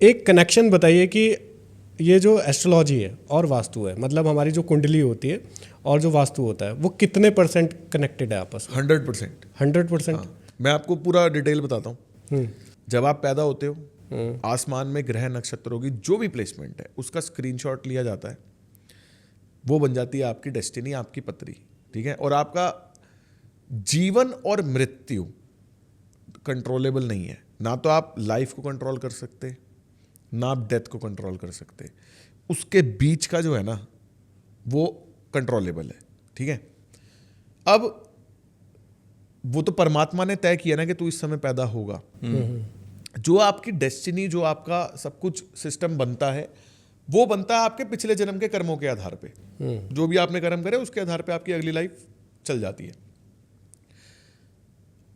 एक कनेक्शन बताइए कि ये जो एस्ट्रोलॉजी है और वास्तु है, मतलब हमारी जो कुंडली होती है और जो वास्तु होता है, वो कितने % कनेक्टेड है आपस में? 100%। 100%? मैं आपको पूरा डिटेल बताता हूँ। जब आप पैदा होते हो, आसमान में ग्रह नक्षत्रों की जो भी प्लेसमेंट है उसका स्क्रीनशॉट लिया जाता है, वो बन जाती है आपकी डेस्टिनी, आपकी पत्री, ठीक है। और आपका जीवन और मृत्यु कंट्रोलेबल नहीं है। ना तो आप लाइफ को कंट्रोल कर सकते, ना आप डेथ को कंट्रोल कर सकते। उसके बीच का जो है ना वो कंट्रोलेबल है, ठीक है। अब वो तो परमात्मा ने तय किया ना कि तू इस समय पैदा होगा। जो आपकी डेस्टिनी, जो आपका सब कुछ सिस्टम बनता है, वो बनता है आपके पिछले जन्म के कर्मों के आधार पे। जो भी आपने कर्म करे उसके आधार पे आपकी अगली लाइफ चल जाती है।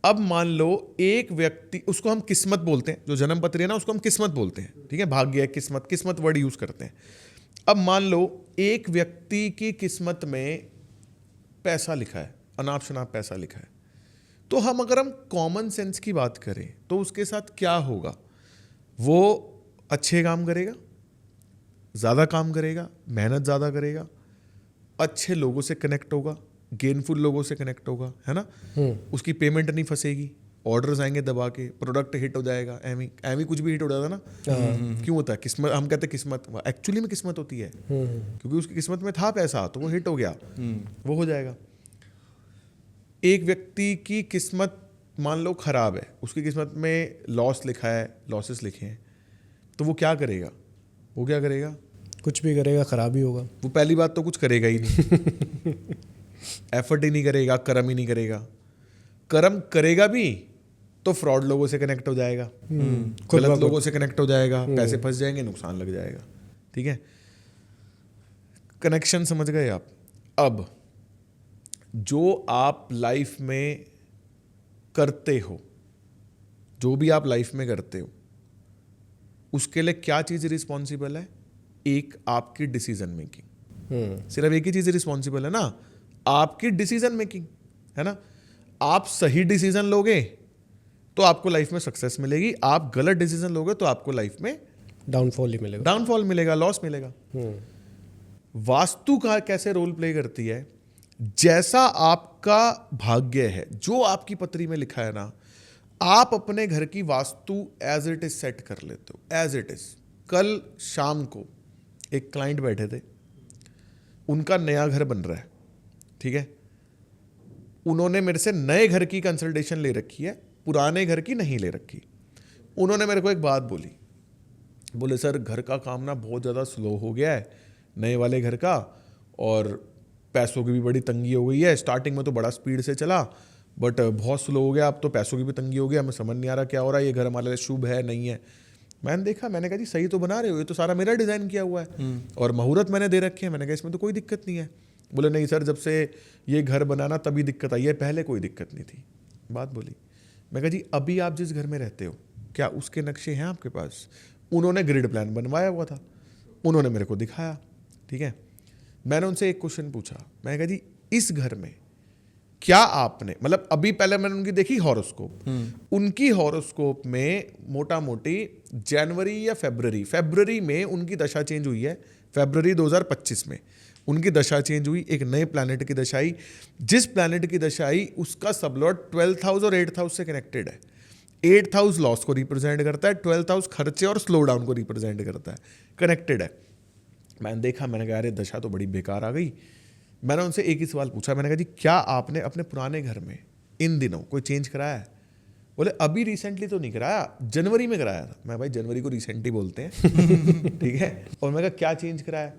अब मान लो एक व्यक्ति, उसको हम किस्मत बोलते हैं, जो जन्म पत्री है ना उसको हम किस्मत बोलते हैं, ठीक है। भाग्य, किस्मत, किस्मत वर्ड यूज करते हैं। अब मान लो एक व्यक्ति की किस्मत में पैसा लिखा है, अनाप शनाप पैसा लिखा है, तो अगर हम कॉमन सेंस की बात करें तो उसके साथ क्या होगा? वो अच्छे काम करेगा, ज़्यादा काम करेगा, मेहनत ज़्यादा करेगा, अच्छे लोगों से कनेक्ट होगा, गेनफुल लोगों से कनेक्ट होगा, है ना। उसकी पेमेंट नहीं फंसेगी, ऑर्डर्स आएंगे दबा के, प्रोडक्ट हिट हो जाएगा। एमी कुछ भी हिट हो जाता है ना। क्यों होता है? किस्मत, हम कहते हैं किस्मत, एक्चुअली में किस्मत होती है, क्योंकि उसकी किस्मत में था पैसा तो वो हिट हो गया, वो हो जाएगा। एक व्यक्ति की किस्मत मान लो खराब है, उसकी किस्मत में लॉस लिखा है, लॉसेस लिखे हैं, तो वो क्या करेगा? वो क्या करेगा? कुछ भी करेगा, खराब ही होगा। वो पहली बात तो कुछ करेगा ही नहीं। एफर्ट ही नहीं करेगा, कर्म ही नहीं करेगा। कर्म करेगा भी तो फ्रॉड लोगों से कनेक्ट हो जाएगा, गलत लोगों से कनेक्ट हो जाएगा, पैसे फंस जाएंगे, नुकसान लग जाएगा, ठीक है। कनेक्शन समझ गए आप? अब जो आप लाइफ में करते हो, जो भी आप लाइफ में करते हो, उसके लिए क्या चीज रिस्पॉन्सिबल है? एक आपकी डिसीजन मेकिंग। सिर्फ एक ही चीज रिस्पॉन्सिबल है ना, आपकी डिसीजन मेकिंग, है ना। आप सही डिसीजन लोगे तो आपको लाइफ में सक्सेस मिलेगी, आप गलत डिसीजन लोगे तो आपको लाइफ में डाउनफॉल ही मिलेगा, डाउनफॉल मिलेगा, लॉस मिलेगा। वास्तु का कैसे रोल प्ले करती है? जैसा आपका भाग्य है, जो आपकी पत्री में लिखा है ना, आप अपने घर की vastu as it is set कर लेते हो, एज इट इज। कल शाम को एक क्लाइंट बैठे थे, उनका नया घर बन रहा है, ठीक है। उन्होंने मेरे से नए घर की कंसल्टेशन ले रखी है, पुराने घर की नहीं ले रखी। उन्होंने मेरे को एक बात बोली, बोले सर घर का काम ना बहुत ज़्यादा स्लो हो गया है, नए वाले घर का, और पैसों की भी बड़ी तंगी हो गई है। स्टार्टिंग में तो बड़ा स्पीड से चला, बट बहुत स्लो हो गया, अब तो पैसों की भी तंगी हो गया, हमें समझ नहीं आ रहा क्या हो रहा है, ये घर हमारे लिए शुभ है नहीं है। मैंने देखा, मैंने कहा जी सही तो बना रहे हो, ये तो सारा मेरा डिज़ाइन किया हुआ है और मुहूर्त मैंने दे रखे हैं। मैंने कहा इसमें तो कोई दिक्कत नहीं है। बोले नहीं सर, जब से ये घर बनाना तभी दिक्कत आई है, पहले कोई दिक्कत नहीं थी। बात बोली। मैं कहा जी अभी आप जिस घर में रहते हो क्या उसके नक्शे हैं आपके पास? उन्होंने ग्रिड प्लान बनवाया हुआ था, उन्होंने मेरे को दिखाया, ठीक है। मैंने उनसे एक क्वेश्चन पूछा, मैंने कहा जी इस घर में क्या आपने, मतलब अभी पहले मैंने उनकी देखी हॉरोस्कोप, उनकी हॉरोस्कोप में मोटा मोटी जनवरी या फरवरी में उनकी दशा चेंज हुई है। फरवरी 2025 में उनकी दशा चेंज हुई, एक नए प्लैनेट की दशा आई। जिस प्लैनेट की दशा आई उसका सबलॉट 12th हाउस और 8th हाउस से कनेक्टेड है। 8th हाउस लॉस को रिप्रेजेंट करता है, 12th हाउस खर्चे और स्लो डाउन को रिप्रेजेंट करता है, कनेक्टेड है। मैंने देखा, मैंने कहा अरे दशा तो बड़ी बेकार आ गई। मैंने उनसे एक ही सवाल पूछा, मैंने कहा जी क्या आपने अपने पुराने घर में इन दिनों कोई चेंज कराया है? बोले अभी रिसेंटली तो नहीं कराया, जनवरी में कराया था। मैं भाई जनवरी को रिसेंट ही बोलते हैं ठीक है। और मैं कहा क्या चेंज कराया?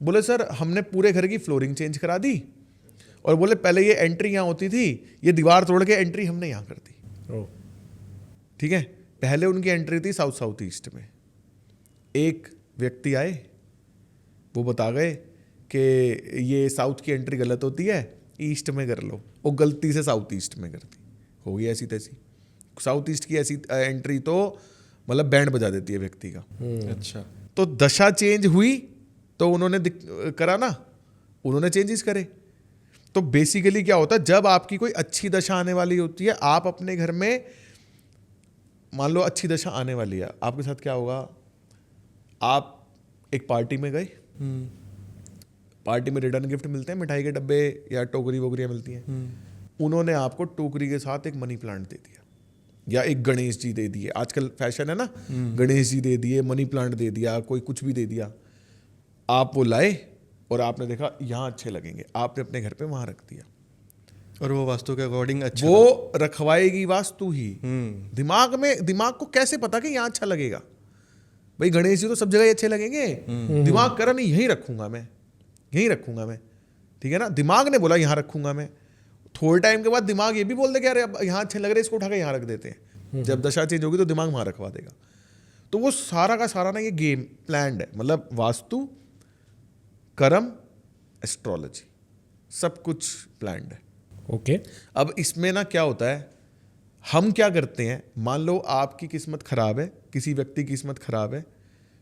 बोले सर हमने पूरे घर की फ्लोरिंग चेंज करा दी, और बोले पहले ये एंट्री यहाँ होती थी, ये दीवार तोड़ के एंट्री हमने यहाँ कर दी, ठीक है। पहले उनकी एंट्री थी साउथ ईस्ट में। एक व्यक्ति आए, वो बता गए कि ये साउथ की एंट्री गलत होती है, ईस्ट में कर लो। वो गलती से साउथ ईस्ट में कर दी, हो गई ऐसी तैसी। साउथ ईस्ट की ऐसी एंट्री तो मतलब बैंड बजा देती है व्यक्ति का। अच्छा, तो दशा चेंज हुई तो उन्होंने करा ना, उन्होंने चेंजेस करे। तो बेसिकली क्या होता है, जब आपकी कोई अच्छी दशा आने वाली होती है, आप अपने घर में मान लो अच्छी दशा आने वाली है, आपके साथ क्या होगा? आप एक पार्टी में गए, पार्टी में रिटर्न गिफ्ट मिलते हैं, मिठाई के डब्बे या टोकरी वोकरियाँ मिलती हैं। उन्होंने आपको टोकरी के साथ एक मनी प्लांट दे दिया या एक गणेश जी दे दिए, आजकल फैशन है ना, गणेश जी दे दिए, मनी प्लांट दे दिया, कोई कुछ भी दे दिया। आप वो लाए और आपने देखा यहाँ अच्छे लगेंगे, आपने अपने घर पे वहाँ रख दिया और वो वास्तु के अकॉर्डिंग अच्छा वो रखवाएगी वास्तु ही। दिमाग को कैसे पता कि यहाँ अच्छा लगेगा? भाई गणेश जी तो सब जगह ही अच्छे लगेंगे, दिमाग करा नहीं यहीं रखूंगा मैं, यहीं रखूंगा मैं, ठीक है ना। दिमाग ने बोला यहाँ रखूंगा मैं, थोड़े टाइम के बाद दिमाग ये भी बोल दे कि अरे अब यहाँ अच्छे लग रहे, इसको उठा के यहाँ रख देते हैं। जब दशा चेंज होगी तो दिमाग वहाँ रखवा देगा। तो वो सारा का सारा ना ये गेम प्लान्ड है, मतलब वास्तु, कर्म, एस्ट्रोलॉजी, सब कुछ प्लान्ड है। ओके अब इसमें ना क्या होता है, हम क्या करते हैं, मान लो आपकी किस्मत खराब है, किसी व्यक्ति की किस्मत खराब है,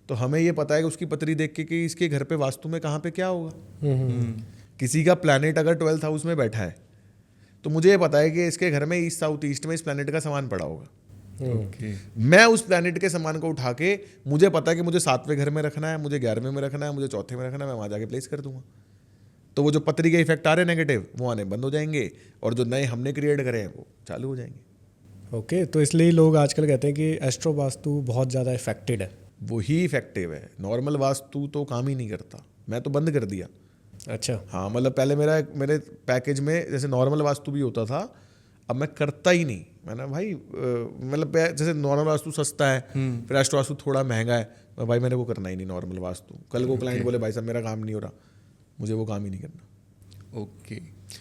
तो हमें ये पता है कि उसकी पत्री देख के कि इसके घर पे वास्तु में कहाँ पे क्या होगा। किसी का प्लैनेट अगर 12th हाउस में बैठा है तो मुझे ये पता है कि इसके घर में ईस्ट साउथ ईस्ट में इस प्लैनेट का सामान पड़ा होगा। मैं उस प्लैनेट के सामान को उठा के, मुझे पता है कि मुझे 7वें घर में रखना है, मुझे 11वें में रखना है, मुझे 4थे में रखना है, मैं वहाँ जाके प्लेस कर दूंगा। तो वो जो पत्री के इफेक्ट आ रहे हैं नेगेटिव, वो आने बंद हो जाएंगे और जो नए हमने क्रिएट करे हैं वो चालू हो जाएंगे। ओके तो इसलिए लोग आजकल कहते हैं कि एस्ट्रो वास्तु बहुत ज़्यादा इफेक्टेड है। वही इफेक्टिव है, नॉर्मल वास्तु तो काम ही नहीं करता, मैं तो बंद कर दिया। अच्छा हाँ, मतलब पहले मेरे पैकेज में जैसे नॉर्मल वास्तु भी होता था, अब मैं करता ही नहीं। मैंने भाई मतलब जैसे नॉर्मल वास्तु सस्ता है, फिर एस्ट्रो वास्तु थोड़ा महंगा है, भाई मैंने वो करना ही नहीं नॉर्मल वास्तु। कल को क्लाइंट बोले भाई साहब मेरा काम नहीं हो रहा, मुझे वो काम ही नहीं करना। ओके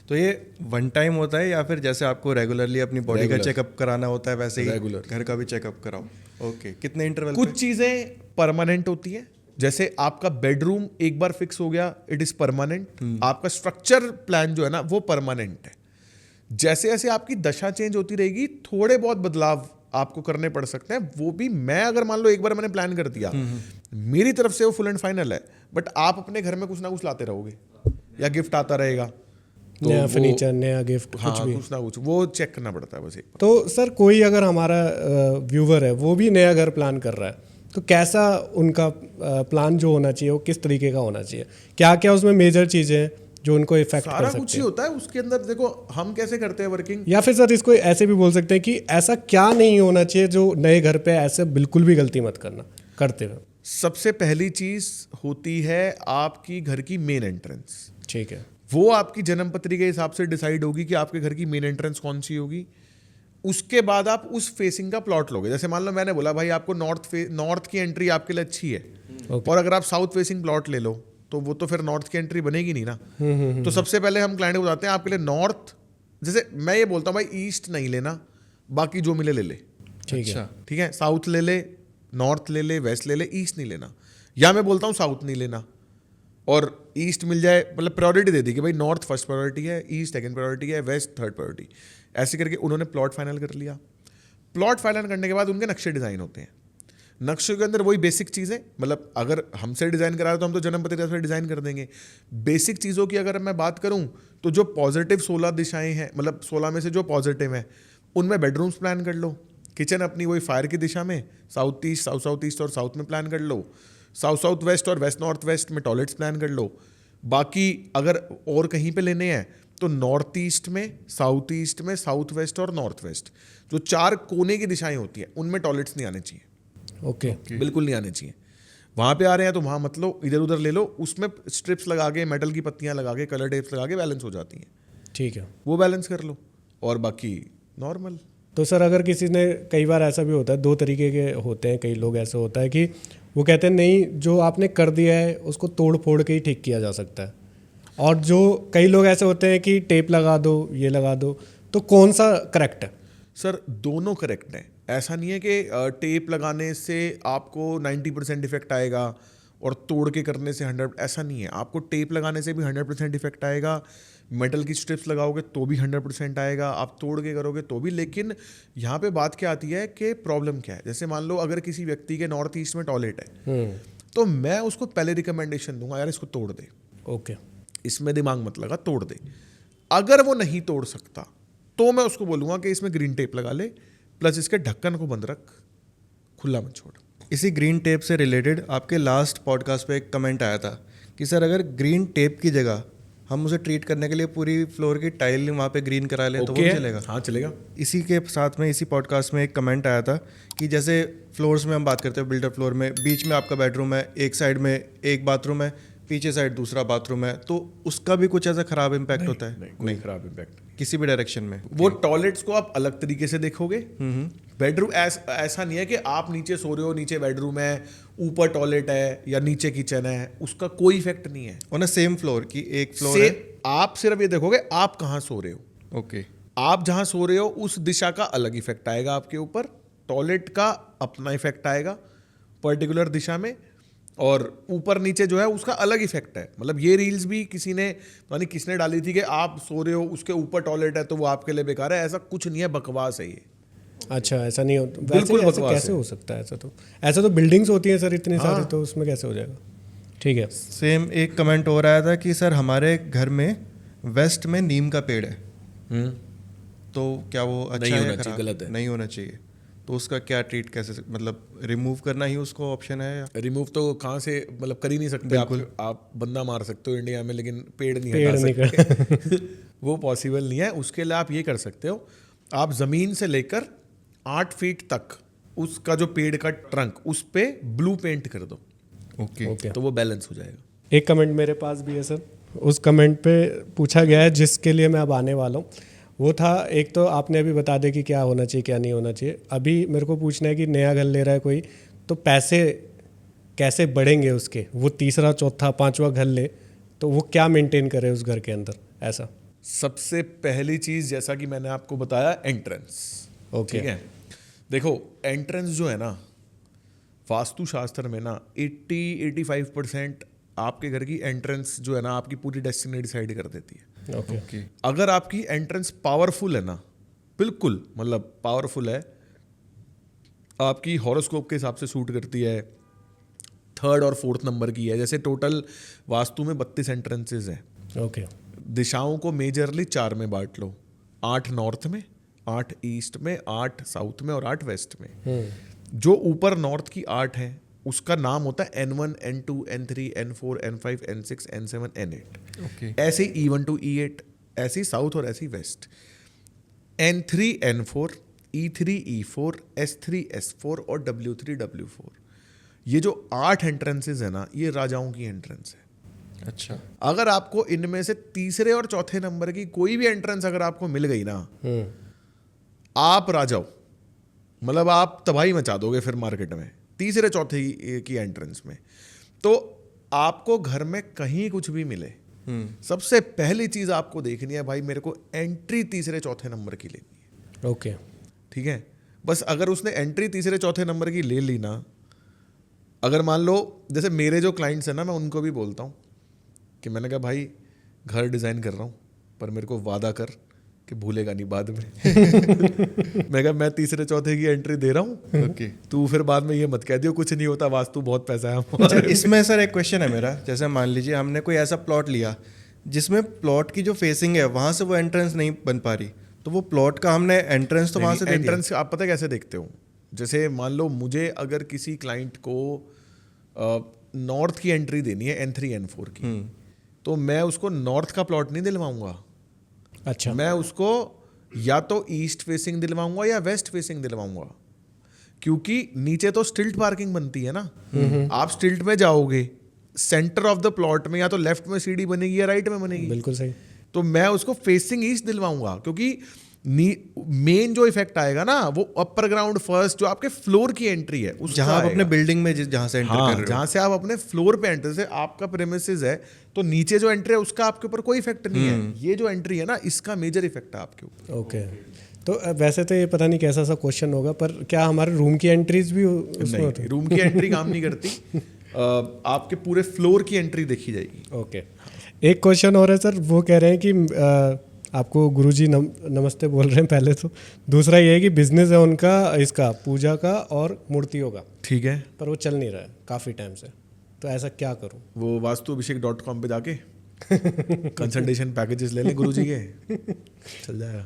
तो ये वन टाइम होता है या फिर जैसे आपको रेगुलरली अपनी बॉडी का चेकअप कराना होता है वैसे ही रेगुलर घर का भी चेकअप कराओ? ओके कितने इंटरवल? कुछ चीज़ें परमानेंट होती हैं, जैसे आपका बेडरूम एक बार फिक्स हो गया, इट इज परमानेंट। आपका स्ट्रक्चर प्लान जो है ना वो परमानेंट है। जैसे जैसे आपकी दशा चेंज होती रहेगी, थोड़े बहुत बदलाव आपको करने पड़ सकते हैं। वो भी मैं अगर मान लो एक बार मैंने प्लान कर दिया, मेरी तरफ से वो फुल एंड फाइनल है, बट आप अपने घर में कुछ ना कुछ लाते रहोगे या गिफ्ट आता रहेगा, तो नया फर्नीचर, नया गिफ्ट, हाँ, कुछ भी। कुछ ना कुछ वो चेक करना पड़ता है बस एक बार। तो सर कोई अगर हमारा व्यूवर है वो भी नया घर प्लान कर रहा है, तो कैसा उनका प्लान जो होना चाहिए वो किस तरीके का होना चाहिए? क्या क्या उसमें मेजर चीज़ें हैं जो उनको इफेक्ट कर सारा सकते कुछ ही हैं? होता है उसके अंदर। देखो हम कैसे करते हैं वर्किंग, या फिर सर इसको ऐसे भी बोल सकते हैं कि ऐसा क्या नहीं होना चाहिए जो नए घर पे ऐसे बिल्कुल भी गलती मत करना करते हुए। सबसे पहली चीज होती है आपकी घर की मेन एंट्रेंस। ठीक है, वो आपकी जन्म पत्री के हिसाब से डिसाइड होगी कि आपके घर की मेन एंट्रेंस कौन सी होगी। उसके बाद आप उस फेसिंग का प्लॉट लोगे। जैसे मान लो मैंने बोला भाई आपको नॉर्थ की एंट्री आपके लिए अच्छी है, और अगर आप साउथ फेसिंग प्लॉट ले लो तो वो तो फिर नॉर्थ की एंट्री बनेगी नहीं ना। तो सबसे पहले हम क्लाइंट को बताते हैं आपके लिए नॉर्थ, जैसे मैं ये बोलता हूँ भाई ईस्ट नहीं लेना, बाकी जो मिले ले ले। ठीक है, ठीक है, साउथ ले ले, नॉर्थ ले ले, वेस्ट ले ले, ईस्ट नहीं लेना। या मैं बोलता हूँ साउथ नहीं लेना और ईस्ट मिल जाए, मतलब प्रायोरिटी दे दी कि भाई नॉर्थ फर्स्ट प्रायोरिटी है, ईस्ट सेकंड प्रायोरिटी है, वेस्ट थर्ड प्रायोरिटी। ऐसे करके उन्होंने प्लॉट फाइनल कर लिया। प्लॉट फाइनल करने के बाद उनके नक्शे डिज़ाइन होते हैं। नक्शे के अंदर वही बेसिक चीज़ें, मतलब अगर हमसे डिज़ाइन करा तो हम तो जन्म पत्री से डिज़ाइन कर देंगे। बेसिक चीज़ों की अगर मैं बात करूँ तो जो पॉजिटिव 16 दिशाएं हैं, मतलब 16 में से जो पॉजिटिव हैं उनमें बेडरूम्स प्लान कर लो। किचन अपनी वही फायर की दिशा में, south east, south south east और साउथ में प्लान कर लो। साउथ साउथ वेस्ट और वेस्ट नॉर्थ वेस्ट में टॉयलेट्स प्लान कर लो। बाकी अगर और कहीं पे लेने हैं तो नॉर्थ ईस्ट में, साउथ ईस्ट में, साउथ वेस्ट और नॉर्थ वेस्ट, जो 4 कोने की दिशाएं होती हैं उनमें टॉयलेट्स नहीं आने चाहिए। ओके, बिल्कुल नहीं आने चाहिए। वहाँ पे आ रहे हैं तो वहाँ मत लो, इधर उधर ले लो। उसमें स्ट्रिप्स लगा के, मेटल की पत्तियाँ लगा के, कलर टेप्स लगा के बैलेंस हो जाती हैं। ठीक है। वो बैलेंस कर लो और बाकी नॉर्मल। तो सर अगर किसी ने, कई बार ऐसा भी होता है, 2 तरीके के होते हैं, कई लोग ऐसा होता है कि वो कहते हैं नहीं जो आपने कर दिया है उसको तोड़ फोड़ के ही ठीक किया जा सकता है, और जो कई लोग ऐसे होते हैं कि टेप लगा दो, ये लगा दो, तो कौन सा करेक्ट है? सर दोनों करेक्ट हैं। ऐसा नहीं है कि टेप लगाने से आपको 90% इफेक्ट आएगा और तोड़ के करने से 100, ऐसा नहीं है। आपको टेप लगाने से भी 100% इफेक्ट आएगा, मेटल की स्ट्रिप्स लगाओगे तो भी 100% आएगा, आप तोड़ के करोगे तो भी। लेकिन यहाँ पे बात क्या आती है कि प्रॉब्लम क्या है। जैसे मान लो अगर किसी व्यक्ति के नॉर्थ ईस्ट में टॉयलेट है तो मैं उसको पहले रिकमेंडेशन दूंगा यार इसको तोड़ दे, ओके, इसमें दिमाग मत लगा, तोड़ दे। अगर वो नहीं तोड़ सकता तो मैं उसको बोलूंगा कि इसमें ग्रीन टेप लगा ले, प्लस इसके ढक्कन को बंद रख, खुला मत छोड़। इसी ग्रीन टेप से रिलेटेड आपके लास्ट पॉडकास्ट पे एक कमेंट आया था कि सर अगर ग्रीन टेप की जगह हम उसे ट्रीट करने के लिए पूरी फ्लोर की टाइल वहाँ पे ग्रीन करा लें तो वो भी चलेगा? हाँ चलेगा। इसी के साथ में इसी पॉडकास्ट में एक कमेंट आया था कि जैसे फ्लोर्स में हम बात करते हैं, बिल्डर फ्लोर में बीच में आपका बेडरूम है, एक साइड में एक बाथरूम है, पीछे साइड दूसरा बाथरूम है, तो उसका भी कुछ ऐसा खराब इम्पैक्ट होता है? नहीं खराब इम्पैक्ट किसी भी डायरेक्शन में। वो टॉयलेट्स को आप अलग तरीके से देखोगे। बेडरूम ऐसा नहीं है कि आप नीचे सो रहे हो, नीचे बेडरूम है, ऊपर टॉयलेट है या नीचे किचन है, उसका कोई इफेक्ट नहीं है। ऑन सेम फ्लोर की एक फ्लोर है, आप सिर्फ ये देखोगे आप कहाँ सो रहे हो। ओके, आप जहां सो रहे हो उस दिशा का अलग इफेक्ट आएगा आपके ऊपर, टॉयलेट का अपना इफेक्ट आएगा पर्टिकुलर दिशा में, और ऊपर नीचे जो है उसका अलग इफेक्ट है। मतलब ये रील्स भी किसी ने पता नहीं किसने डाली थी कि आप सो रहे हो उसके ऊपर टॉयलेट है तो वो आपके लिए बेकार है। ऐसा कुछ नहीं है, बकवास है ये। अच्छा, ऐसा नहीं होता। बिल्कुल वैसे ऐसा बकवास कैसे है। हो सकता है? ऐसा तो बिल्डिंग्स होती हैं सर इतनी सारी, तो उसमें कैसे हो जाएगा? ठीक है। सेम एक कमेंट हो रहा था कि सर हमारे घर में वेस्ट में नीम का पेड़ है, तो क्या वो अच्छा नहीं है? होना चाहिए, खराब? गलत है। नहीं होना चाहिए, तो उसका क्या ट्रीट कैसे, मतलब रिमूव करना ही उसको ऑप्शन है या? रिमूव तो कहाँ से, मतलब कर ही नहीं सकते आप बंदा मार सकते हो इंडिया में, लेकिन पेड़ नहीं पेड़ हटा नहीं सकते। वो पॉसिबल नहीं है। उसके लिए आप ये कर सकते हो, आप जमीन से लेकर 8 फीट तक उसका जो पेड़ का ट्रंक उस पे ब्लू पेंट कर दो, ओके, तो वो बैलेंस हो जाएगा। एक कमेंट मेरे पास भी है सर, उस कमेंट पे पूछा गया है जिसके लिए मैं अब आने वाला हूँ। वो था, एक तो आपने अभी बता दे कि क्या होना चाहिए क्या नहीं होना चाहिए। अभी मेरे को पूछना है कि नया घर ले रहा है कोई, तो पैसे कैसे बढ़ेंगे उसके, वो तीसरा चौथा पांचवा घर ले तो वो क्या मेंटेन करे उस घर के अंदर? ऐसा सबसे पहली चीज, जैसा कि मैंने आपको बताया, एंट्रेंस। ओके। ठीक है, देखो एंट्रेंस जो है ना, वास्तुशास्त्र में ना 80-85% आपके घर की एंट्रेंस जो है ना आपकी पूरी डेस्टिनी डिसाइड कर देती है। ओके। अगर आपकी एंट्रेंस पावरफुल है ना, बिल्कुल मतलब पावरफुल है, आपकी हॉरोस्कोप के हिसाब से सूट करती है, 3rd और 4th नंबर की है, जैसे टोटल वास्तु में 32 एंट्रेंसेज हैं। ओके। दिशाओं को मेजरली 4 में बांट लो, 8 नॉर्थ में, 8 ईस्ट में, 8 साउथ में और 8 वेस्ट में। जो ऊपर नॉर्थ की 8 है उसका नाम होता है N1, N2, N3, N4, N5, N6, N7, N8। Okay, ऐसे E1 to E8, ऐसी साउथ और ऐसी waste. N3, N4, E3, E4, S3, S4 और W3, W4। ये जो 8 एंट्रेंसेज है ना, ये राजाओं की एंट्रेंस है। अच्छा, अगर आपको इनमें से तीसरे और चौथे नंबर की कोई भी एंट्रेंस अगर आपको मिल गई ना, आप राजाओ, मतलब आप तबाही मचा दोगे फिर मार्केट में, तीसरे चौथे की एंट्रेंस में। तो आपको घर में कहीं कुछ भी मिले, सबसे पहली चीज आपको देखनी है, भाई मेरे को एंट्री तीसरे चौथे नंबर की लेनी है। ओके। ठीक है, बस अगर उसने एंट्री तीसरे चौथे नंबर की ले ली ना, अगर मान लो जैसे मेरे जो क्लाइंट्स हैं ना, मैं उनको भी बोलता हूँ कि मैंने कहा भाई घर डिज़ाइन कर रहा हूँ, पर मेरे को वादा कर कि भूलेगा नहीं बाद में। मैं कहा मैं तीसरे चौथे की एंट्री दे रहा हूँ, ओके। तू फिर बाद में ये मत कह दियो कुछ नहीं होता, वास्तु बहुत पैसा है अच्छा, हमारे। इसमें सर एक क्वेश्चन है मेरा, जैसे मान लीजिए हमने कोई ऐसा प्लॉट लिया जिसमें प्लॉट की जो फेसिंग है वहां से वो एंट्रेंस नहीं बन पा रही, तो वो प्लॉट का हमने एंट्रेंस तो वहां से दे दिया। एंट्रेंस आप पता कैसे देखते हो, जैसे मान लो मुझे अगर किसी क्लाइंट को नॉर्थ की एंट्री देनी है N3, N4 की, तो मैं उसको नॉर्थ का प्लॉट नहीं दिलवाऊंगा। अच्छा। मैं उसको या तो ईस्ट फेसिंग दिलवाऊंगा या वेस्ट फेसिंग दिलवाऊंगा, क्योंकि नीचे तो स्टिल्ट पार्किंग बनती है ना। आप स्टिल्ट में जाओगे, सेंटर ऑफ द प्लॉट में या तो लेफ्ट में सीढ़ी बनेगी या राइट में बनेगी। बिल्कुल सही। तो मैं उसको फेसिंग ईस्ट दिलवाऊंगा, क्योंकि मेन जो इफेक्ट आएगा ना वो अपर ग्राउंड फर्स्ट जो आपके फ्लोर की एंट्री है उसका जहां आप आएगा। अपने बिल्डिंग में जहां से एंटर कर रहे हो, जहां से आप अपने फ्लोर पे एंटर, से आपका प्रेमिसेस है तो नीचे जो एंट्री है उसका आपके ऊपर कोई इफेक्ट नहीं है। ये जो एंट्री है ना, इसका मेजर इफेक्ट है आपके ऊपर। ओके। तो वैसे तो ये पता नहीं कैसा सा क्वेश्चन होगा, पर क्या हमारे रूम की एंट्रीज भी उसमें होती नहीं, रूम की एंट्री काम नहीं करती, आपके पूरे फ्लोर की एंट्री देखी जाएगी। ओके। एक क्वेश्चन और है सर, वो कह रहे हैं कि आपको गुरुजी नमस्ते बोल रहे हैं पहले तो। दूसरा ये है कि बिजनेस है उनका इसका पूजा का और मूर्तियों का, ठीक है, पर वो चल नहीं रहा है काफ़ी टाइम से, तो ऐसा क्या करूं? वो वास्तुअभिषेक.com पे जाके कंसल्टेशन पैकेजेस ले लें गुरुजी के, चल जाएगा।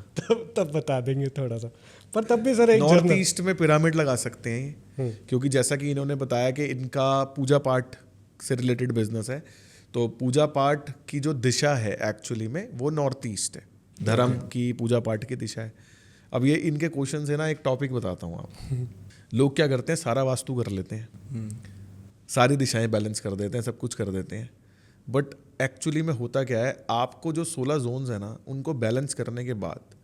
तब बता देंगे थोड़ा सा, पर तब भी सर एक नॉर्थ जर्नल ईस्ट में पिरामिड लगा सकते हैं, क्योंकि जैसा कि इन्होंने बताया कि इनका पूजा पाठ से रिलेटेड बिजनेस है, तो पूजा पाठ की जो दिशा है एक्चुअली में वो नॉर्थ ईस्ट है, धर्म की पूजा पाठ की दिशा है। अब ये इनके क्वेश्चन है ना, एक टॉपिक बताता हूँ आप। लोग क्या करते हैं, सारा वास्तु कर लेते हैं, सारी दिशाएं बैलेंस कर देते हैं, सब कुछ कर देते हैं, बट एक्चुअली में होता क्या है, आपको जो 16 जोन्स है ना, उनको बैलेंस करने के बाद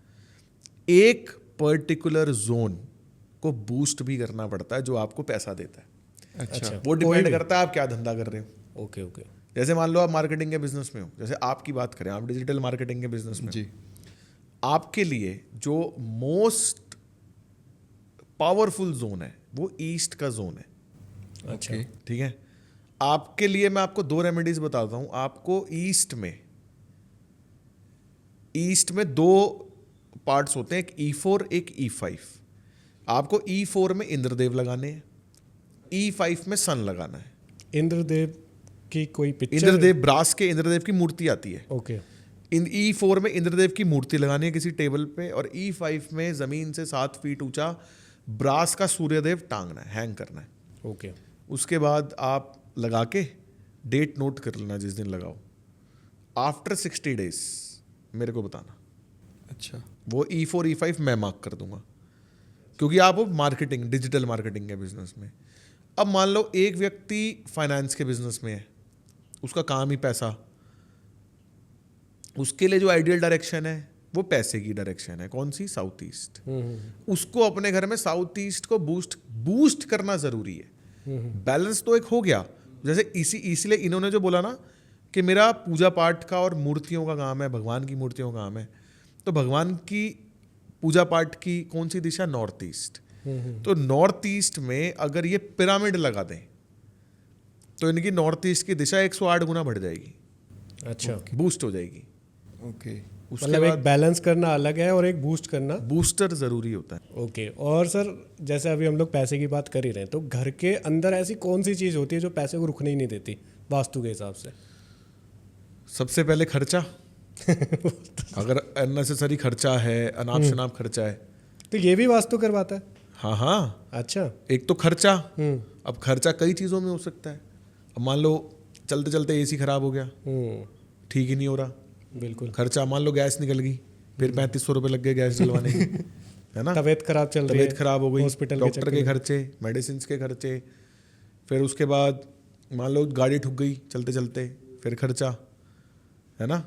एक पर्टिकुलर जोन को बूस्ट भी करना पड़ता है जो आपको पैसा देता है। अच्छा, वो डिपेंड करता है आप क्या धंधा कर रहे हो। Okay okay. जैसे मान लो आप मार्केटिंग के बिजनेस में हो, जैसे आपकी बात करें, आप डिजिटल मार्केटिंग के बिजनेस में जी, आपके लिए जो मोस्ट पावरफुल जोन है वो ईस्ट का जोन है। अच्छा, ठीक है, आपके लिए मैं आपको 2 रेमेडीज बताता हूं। आपको ईस्ट में 2 पार्ट्स होते हैं, एक E4 एक E5। आपको E4 में इंद्रदेव लगाने हैं, E5 में सन लगाना है। इंद्रदेव की कोई पिक्चर? इंद्रदेव, ब्रास के इंद्रदेव की मूर्ति आती है। ओके, इन E4 में इंद्रदेव की मूर्ति लगानी है किसी टेबल पे, और E5 में जमीन से 7 फीट ऊंचा ब्रास का सूर्यदेव टांगना है, हैंग करना है। ओके, उसके बाद आप लगा के डेट नोट कर लेना जिस दिन लगाओ। आफ्टर 60 डेज मेरे को बताना। अच्छा, वो E4 E5 मैं मार्क कर दूंगा, क्योंकि आप वो मार्केटिंग, डिजिटल मार्केटिंग के बिजनेस में। अब मान लो एक व्यक्ति फाइनेंस के बिजनेस में है, उसका काम ही पैसा, उसके लिए जो आइडियल डायरेक्शन है वो पैसे की डायरेक्शन है। कौन सी? South east. उसको अपने घर में साउथ ईस्ट को बूस्ट करना जरूरी है। बैलेंस तो एक हो गया, जैसे इसलिए इन्होंने जो बोला ना कि मेरा पूजा पाठ का और मूर्तियों का काम है, भगवान की मूर्तियों का काम है, तो भगवान की पूजा पाठ की कौन सी दिशा? North east. तो नॉर्थ ईस्ट में अगर ये पिरामिड लगा दें तो इनकी नॉर्थ ईस्ट की दिशा 108 गुना बढ़ जाएगी। अच्छा, बूस्ट हो जाएगी। ओके, उसके मतलब एक बाद बैलेंस करना अलग है और एक बूस्ट करना। बूस्टर जरूरी होता है। ओके। और सर जैसे अभी हम लोग पैसे की बात कर ही रहे हैं, तो घर के अंदर ऐसी कौन सी चीज़ होती है जो पैसे को रुकने ही नहीं देती वास्तु के हिसाब से? सबसे पहले खर्चा। अगर अननेसेसरी खर्चा है, अनाप शनाप खर्चा है, तो ये भी वास्तु करवाता है? हाँ हाँ, अच्छा। एक तो खर्चा। अब खर्चा कई चीज़ों में हो सकता है। अब मान लो चलते चलते एसी खराब हो गया, ठीक ही नहीं हो रहा, बिल्कुल। खर्चा। मान लो गैस निकल गई, फिर 3500 रुपये लग गए गैस डलवाने के, है ना। तबीयत खराब चल रही है, तबीयत खराब हो गई, हॉस्पिटल डॉक्टर के खर्चे, मेडिसिन के खर्चे, फिर उसके बाद मान लो गाड़ी ठुक गई चलते चलते, फिर खर्चा, है ना।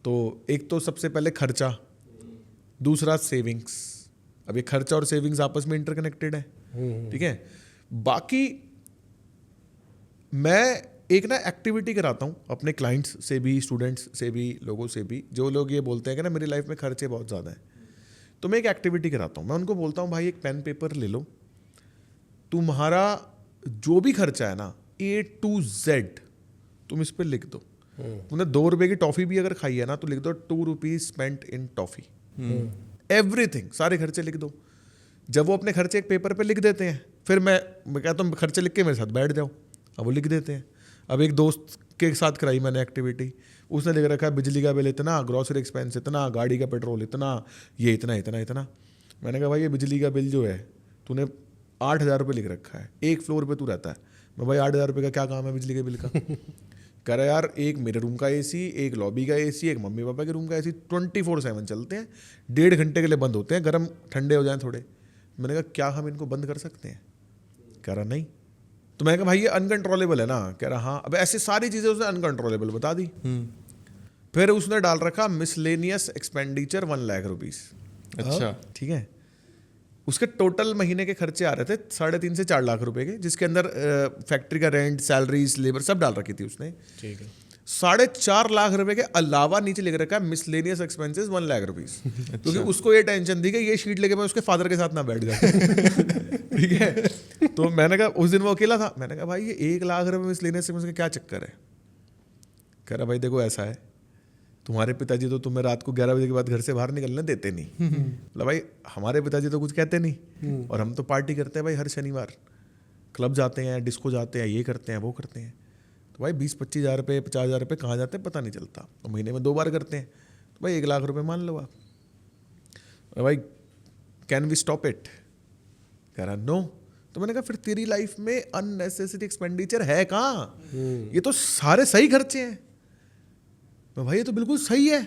तो एक तो सबसे पहले खर्चा, दूसरा सेविंग्स। अब ये खर्चा और सेविंग्स आपस में इंटरकनेक्टेड है, ठीक है। बाकी मैं एक ना एक्टिविटी कराता हूँ अपने क्लाइंट्स से भी, स्टूडेंट्स से भी, लोगों से भी, जो लोग ये बोलते हैं कि ना मेरी लाइफ में खर्चे बहुत ज़्यादा हैं, तो मैं एक एक्टिविटी कराता हूँ। मैं उनको बोलता हूँ भाई एक पेन पेपर ले लो, तुम्हारा जो भी खर्चा है ना A to Z तुम इस पर लिख दो। तुमने 2 रुपये की टॉफ़ी भी अगर खाई है ना तो लिख दो 2 rupees spent in toffee. Everything, सारे खर्चे लिख दो। जब वो अपने खर्चे एक पेपर पे लिख देते हैं, फिर मैं कहता हूँ खर्चे लिख के मेरे साथ बैठ जाओ। अब वो लिख देते हैं। अब एक दोस्त के साथ कराई मैंने एक्टिविटी, उसने लिख रखा है बिजली का बिल इतना, ग्रॉसरी एक्सपेंस इतना, गाड़ी का पेट्रोल इतना, ये इतना इतना इतना। मैंने कहा भाई ये बिजली का बिल जो है तूने 8,000 रुपये लिख रखा है, एक फ्लोर पे तू रहता है। मैं भाई 8,000 रुपये का क्या काम है बिजली के बिल का? कह रहा यार एक मेरे रूम का AC, एक लॉबी का AC, एक मम्मी पापा के रूम का AC 24/7 चलते हैं, 1.5 घंटे के लिए बंद होते हैं, गर्म ठंडे हो जाएं थोड़े। मैंने कहा क्या हम इनको बंद कर सकते हैं? कह रहा नहीं। तो मैंने कहा भाई ये अनकंट्रोलेबल है ना? कह रहा हाँ। अब ऐसे सारी चीज़ें उसने अनकंट्रोलेबल बता दी। फिर उसने डाल रखा मिसलेनियस एक्सपेंडिचर 1 लाख रुपीज़। अच्छा, ठीक है। उसके टोटल महीने के खर्चे आ रहे थे 3.5 से 4 लाख रुपए के, जिसके अंदर फैक्ट्री का रेंट, सैलरीज, लेबर सब डाल रखी थी उसने। ठीक है। 4.5 लाख रुपए के अलावा नीचे लिख रखा है मिसलेनियस एक्सपेंसेस 1 लाख रुपीज। क्योंकि उसको ये टेंशन थी कि ये शीट लेके मैं उसके फादर के साथ ना बैठ जाऊं। ठीक है। तो मैंने कहा, उस दिन वो अकेला था, मैंने कहा भाई ये 1 लाख रुपए मिसलेनियस एक्सपेंसेस का क्या चक्कर है? कह रहा भाई देखो ऐसा है, तुम्हारे पिताजी तो तुम्हें रात को 11 बजे के बाद घर से बाहर निकलने देते नहीं। मतलब भाई हमारे पिताजी तो कुछ कहते नहीं, और हम तो पार्टी करते हैं भाई हर शनिवार, क्लब जाते हैं, डिस्को जाते हैं, ये करते हैं वो करते हैं। तो भाई 20-25 हज़ार रुपये 50 हज़ार रुपये कहाँ जाते हैं पता नहीं चलता, तो महीने में 2 बार करते हैं, तो भाई 1 लाख रुपये मान लो आप। भाई कैन वी स्टॉप इट? कह रहा नो। तो मैंने कहा फिर तेरी लाइफ में अननेसेसरी एक्सपेंडिचर है कहाँ? ये तो सारे सही खर्चे हैं। तो भाई ये तो बिल्कुल सही है।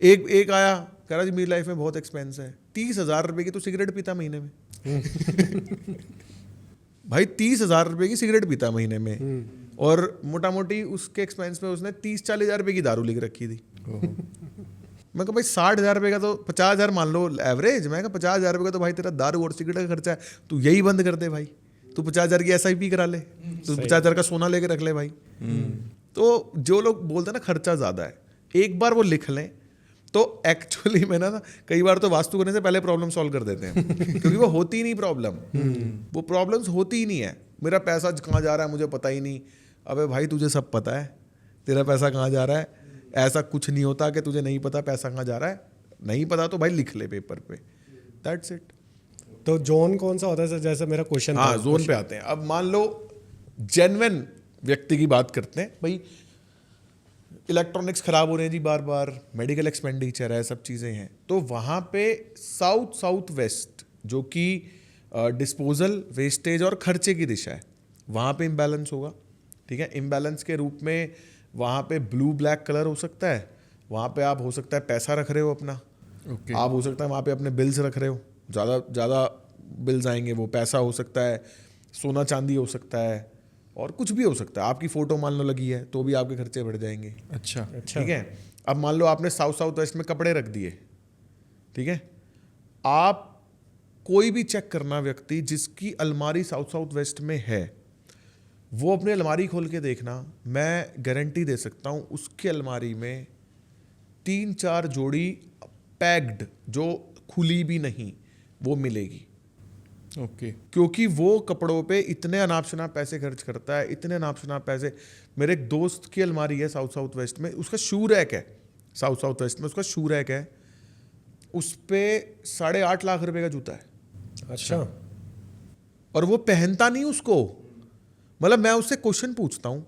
एक आया कह रहा जी मेरी लाइफ में बहुत एक्सपेंस है, 30,000 रुपये की तो सिगरेट पीता महीने में। भाई 30,000 रुपये की सिगरेट पीता महीने में, और मोटा मोटी उसके एक्सपेंस में उसने 30-40 हज़ार रुपये की दारू लिख रखी थी। मैं कहा भाई 60,000 रुपये का तो 50,000 मान लो एवरेज, मैं कहा 50,000 रुपये का तो भाई तेरा दारू और सिगरेट का खर्चा है, तू यही बंद कर दे भाई, तू 50,000 की SIP करा ले, तू 50,000 का सोना लेके रख ले भाई। तो जो लोग बोलते हैं ना खर्चा ज़्यादा है, एक बार वो लिख लें तो एक्चुअली में ना कई बार तो वास्तु करने से पहले प्रॉब्लम सॉल्व कर देते हैं, क्योंकि वो होती ही नहीं प्रॉब्लम, वो प्रॉब्लम्स होती ही नहीं है। मेरा पैसा कहाँ जा रहा है मुझे पता ही नहीं। अबे भाई तुझे सब पता है तेरा पैसा कहाँ जा रहा है, ऐसा कुछ नहीं होता कि तुझे नहीं पता पैसा कहाँ जा रहा है। नहीं पता तो भाई लिख ले पेपर पे, दैट्स इट। तो जोन कौन सा होता है सर, जैसे मेरा क्वेश्चन? हाँ, जोन पे आते हैं। अब मान लो जेन्युइन व्यक्ति की बात करते हैं, भाई इलेक्ट्रॉनिक्स खराब हो रहे हैं जी बार बार, मेडिकल एक्सपेंडिचर है, सब चीज़ें हैं, तो वहाँ पे साउथ वेस्ट जो कि डिस्पोजल, वेस्टेज और खर्चे की दिशा है, वहाँ पे इम्बैलेंस होगा। ठीक है, इम्बैलेंस के रूप में वहाँ पे ब्लू ब्लैक कलर हो सकता है, वहाँ पे आप हो सकता है पैसा रख रहे हो अपना, आप हो सकता है वहाँ पे अपने बिल्स रख रहे हो, ज़्यादा बिल्स आएंगे, वो पैसा हो सकता है, सोना चांदी हो सकता है, और कुछ भी हो सकता है। आपकी फ़ोटो मान लो लगी है तो भी आपके खर्चे बढ़ जाएंगे। अच्छा। ठीक है, अब मान लो आपने साउथ वेस्ट में कपड़े रख दिए, ठीक है, आप कोई भी चेक करना व्यक्ति जिसकी अलमारी साउथ वेस्ट में है, वो अपनी अलमारी खोल के देखना, मैं गारंटी दे सकता हूँ उसकी अलमारी में 3-4 जोड़ी पैक्ड जो खुली भी नहीं वो मिलेगी। ओके। क्योंकि वो कपड़ों पे इतने अनाप शनाप पैसे खर्च करता है, इतने अनाप शनाप पैसे। मेरे एक दोस्त की अलमारी है साउथ वेस्ट में, उसका शू रैक है, साउथ वेस्ट में उसका शू रैक है, उस पे 8.5 लाख रुपए का जूता है। अच्छा। और वो पहनता नहीं उसको। मतलब मैं उससे क्वेश्चन पूछता हूँ,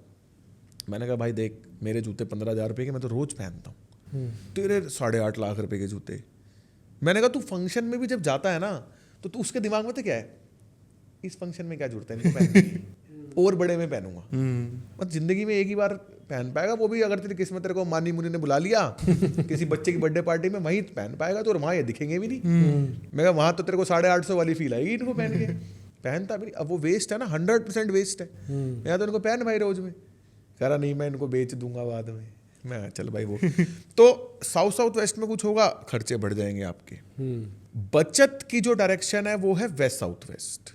मैंने कहा भाई देख मेरे जूते 15,000 रुपये के मैं तो रोज पहनता हूँ, तेरे 8.5 लाख रुपए के जूते। मैंने कहा तू फंक्शन में भी जब जाता है ना तो तू उसके दिमाग में तो क्या है, इस फंक्शन में क्या जरूरत है इनको पहनने की, और बड़े में पहनूंगा। मतलब जिंदगी में एक ही बार पहन पाएगा, वो भी अगर तेरी किस्मत तेरे को मानी मुनी ने बुला लिया किसी बच्चे की बर्थडे पार्टी में, वहीं पहन पाएगा तो, और वहाँ ये दिखेंगे भी नहीं। मैं कहा वहाँ तो तेरे को 850 वाली फील आएगी इनको पहन के, पहनता भी नहीं। अब वो वेस्ट है ना, 100% वेस्ट है। मैं तो इनको पहन भाई रोज में, कह रहा नहीं मैं इनको बेच दूंगा बाद में। मैं चल भाई वो तो साउथ वेस्ट में कुछ होगा, खर्चे बढ़ जाएंगे आपके। बचत की जो डायरेक्शन है वो है वेस्ट साउथ वेस्ट,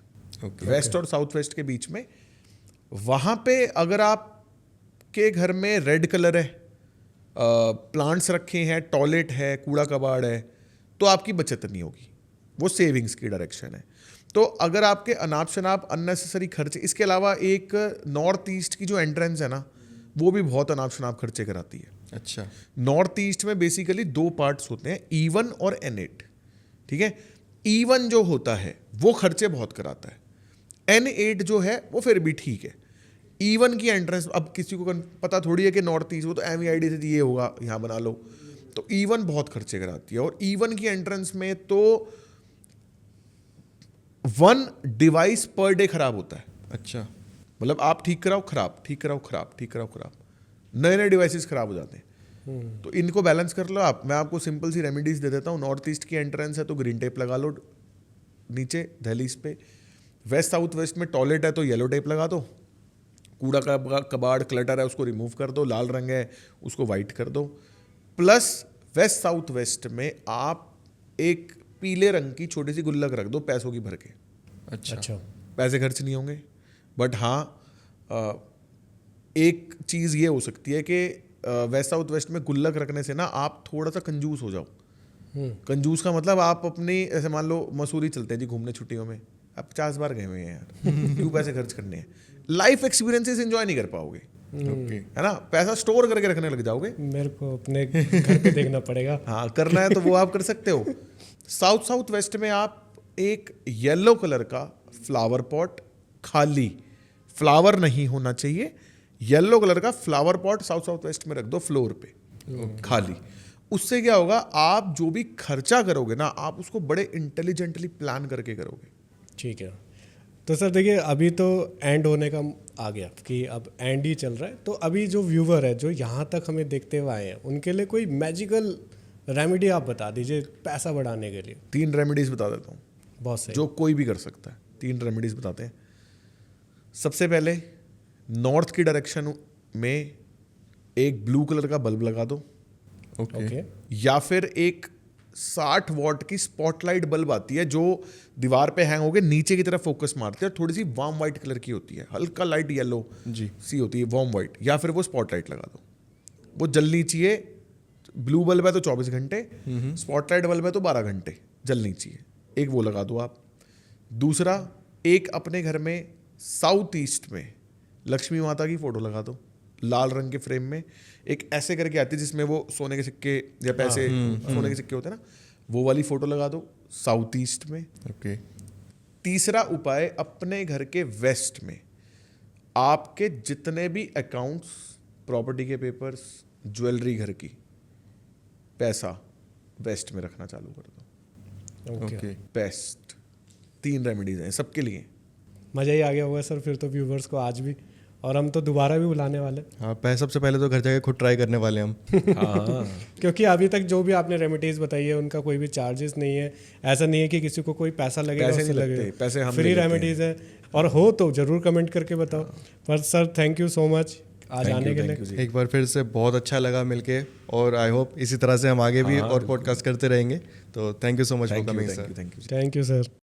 वेस्ट और साउथ वेस्ट के बीच में। वहां पे अगर आप के घर में रेड कलर है, प्लांट्स रखे हैं, टॉयलेट है, कूड़ा कबाड़ है, तो आपकी बचत नहीं होगी, वो सेविंग्स की डायरेक्शन है। तो अगर आपके अनाप शनाप अननेसेसरी खर्चे, इसके अलावा एक नॉर्थ ईस्ट की जो एंट्रेंस है ना, वो भी बहुत अनाप शनाप खर्चे कराती है। अच्छा। नॉर्थ ईस्ट में बेसिकली 2 पार्ट्स होते हैं, E1 और N8। ठीक है, E1 जो होता है वो खर्चे बहुत कराता है, N8 जो है वो फिर भी ठीक है। E1 की एंट्रेंस, अब किसी को पता थोड़ी है कि नॉर्थ ईस्ट वो तो MEID से ये होगा यहाँ बना लो, तो E1 बहुत खर्चे कराती है। और E1 की एंट्रेंस में तो 1 डिवाइस पर डे खराब होता है। अच्छा। मतलब आप ठीक कराओ खराब, ठीक कराओ खराब, ठीक कराओ खराब, नए डिवाइसेस खराब हो जाते हैं। तो इनको बैलेंस कर लो आप। मैं आपको सिंपल सी रेमेडीज दे देता हूँ। नॉर्थ ईस्ट की एंट्रेंस है तो ग्रीन टेप लगा लो नीचे दहलीज पे। वेस्ट साउथ वेस्ट में टॉयलेट है तो येलो टेप लगा दो। कूड़ा कबाड़ क्लटर है उसको रिमूव कर दो, लाल रंग है उसको वाइट कर दो। प्लस वेस्ट साउथ वेस्ट में आप एक पीले रंग की छोटी सी गुल्लक रख दो पैसों की भर के। अच्छा। पैसे खर्च नहीं होंगे। बट हाँ, एक चीज़ ये हो सकती है कि वेस्ट साउथ वेस्ट में गुल्लक रखने से ना आप थोड़ा सा कंजूस हो जाओ। कंजूस का मतलब आप अपनी, ऐसे मान लो मसूरी चलते हैं जी घूमने छुट्टियों में, आप 50 बार गए हुए हैं यार, क्यों पैसे खर्च करने हैं। लाइफ एक्सपीरियंसेस एंजॉय नहीं कर पाओगे, है ना, पैसा स्टोर करके रखने लग जाओगे। मेरे को अपने घर पे देखना पड़ेगा। हाँ, करना है तो वो आप कर सकते हो। साउथ वेस्ट में आप एक येलो कलर का फ्लावर पॉट, खाली फ्लावर नहीं होना चाहिए, येलो कलर का फ्लावर पॉट साउथ वेस्ट में रख दो फ्लोर पे खाली। उससे क्या होगा, आप जो भी खर्चा करोगे ना, आप उसको बड़े इंटेलिजेंटली प्लान करके करोगे। ठीक है। तो सर देखिए, अभी तो एंड होने का आ गया कि अब एंड ही चल रहा है, तो अभी जो व्यूवर है जो यहाँ तक हमें देखते हुए आए हैं, उनके लिए कोई मैजिकल रेमेडी आप बता दीजिए पैसा बढ़ाने के लिए। 3 रेमेडीज बता देता हूँ बहुत सही। जो कोई भी कर सकता है। 3 रेमेडीज बताते हैं। सबसे पहले नॉर्थ की डायरेक्शन में एक ब्लू कलर का बल्ब लगा दो, ओके। या फिर एक 60 वॉट की स्पॉटलाइट बल्ब आती है जो दीवार पे हैंग होकर नीचे की तरफ फोकस मारती है, थोड़ी सी वार्म वाइट कलर की होती है, हल्का लाइट येलो जी सी होती है, वार्म वाइट, या फिर वो स्पॉटलाइट लगा दो। वो जलनी चाहिए। ब्लू बल्ब है तो 24 घंटे, स्पॉटलाइट बल्ब है तो 12 घंटे जलनी चाहिए। एक वो लगा दो आप। दूसरा, एक अपने घर में साउथ ईस्ट में लक्ष्मी माता की फोटो लगा दो, लाल रंग के फ्रेम में। एक ऐसे करके आती है जिसमें वो सोने के सिक्के या पैसे, सोने के सिक्के होते हैं ना, वो वाली फोटो लगा दो साउथ ईस्ट में। ओके। तीसरा उपाय, अपने घर के वेस्ट में आपके जितने भी अकाउंट्स, प्रॉपर्टी के पेपर्स, ज्वेलरी, घर की, पैसा वेस्ट में रखना चालू कर दो। ओके। बेस्ट 3 रेमेडीज हैं सबके लिए। मज़ा ही आ गया होगा सर फिर तो व्यूवर्स को आज भी, और हम तो दोबारा भी बुलाने वाले। हाँ, सबसे पहले तो घर जाके खुद ट्राई करने वाले हम। हाँ। क्योंकि अभी तक जो भी आपने रेमेडीज बताई है उनका कोई भी चार्जेस नहीं है, ऐसा नहीं है कि किसी को कोई पैसा लगेगा, पैसे उससे नहीं लगते, लगेगा। पैसे हम फ्री नहीं लेते रेमेडीज है, और हो तो जरूर कमेंट करके बताओ। पर sir thank you so much आज आने के लिए। एक बार फिर से बहुत अच्छा लगा मिलके, और आई होप इसी तरह से हम आगे भी और पॉडकास्ट करते रहेंगे। तो thank you so much for coming sir. Thank you. Thank you sir.